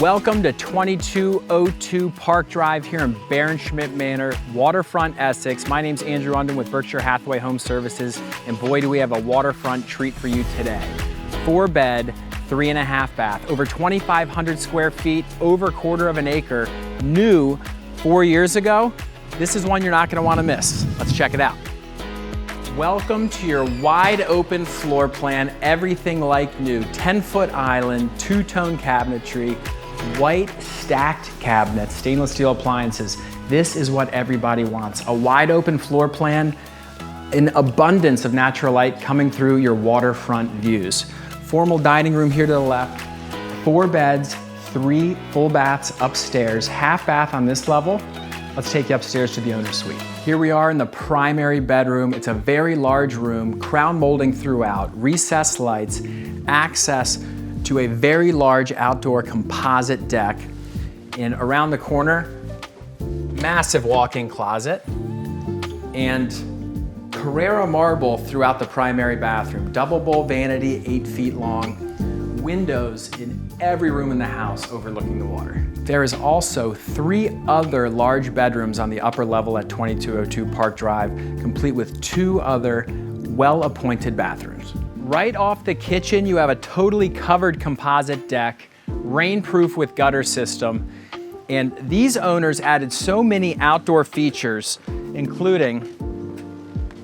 Welcome to 2202 Park Drive here in Baron Schmidt Manor, waterfront Essex. My name's Andrew London with Berkshire Hathaway Home Services, and boy do we have a waterfront treat for you today. 4-bed, 3.5 bath, over 2,500 square feet, over 1/4 of an acre, new 4 years ago. This is one you're not gonna wanna miss. Let's check it out. Welcome to your wide open floor plan, everything like new. 10-foot island, two-tone cabinetry, white stacked cabinets, stainless steel appliances. This is what everybody wants. A wide open floor plan, an abundance of natural light coming through your waterfront views. Formal dining room here to the left, 4 beds, 3 full baths upstairs, half bath on this level. Let's take you upstairs to the owner's suite. Here we are in the primary bedroom. It's a very large room, crown molding throughout, recessed lights, access to a very large outdoor composite deck. And around the corner, massive walk-in closet and Carrara marble throughout the primary bathroom. Double bowl vanity, 8 feet long. Windows in every room in the house overlooking the water. There is also 3 other large bedrooms on the upper level at 2202 Park Drive, complete with 2 other well-appointed bathrooms. Right off the kitchen, you have a totally covered composite deck, rainproof with gutter system, and these owners added so many outdoor features, including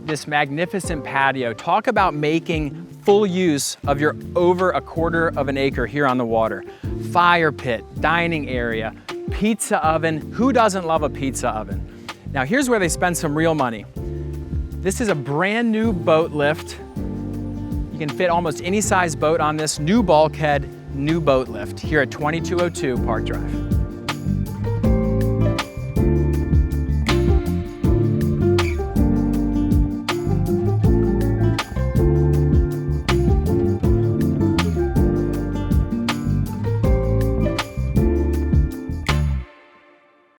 this magnificent patio. Talk about making full use of your over 1/4 of an acre here on the water. Fire pit, dining area, pizza oven. Who doesn't love a pizza oven? Now here's where they spend some real money. This is a brand new boat lift. You can fit almost any size boat on this. New bulkhead, new boat lift here at 2202 Park Drive.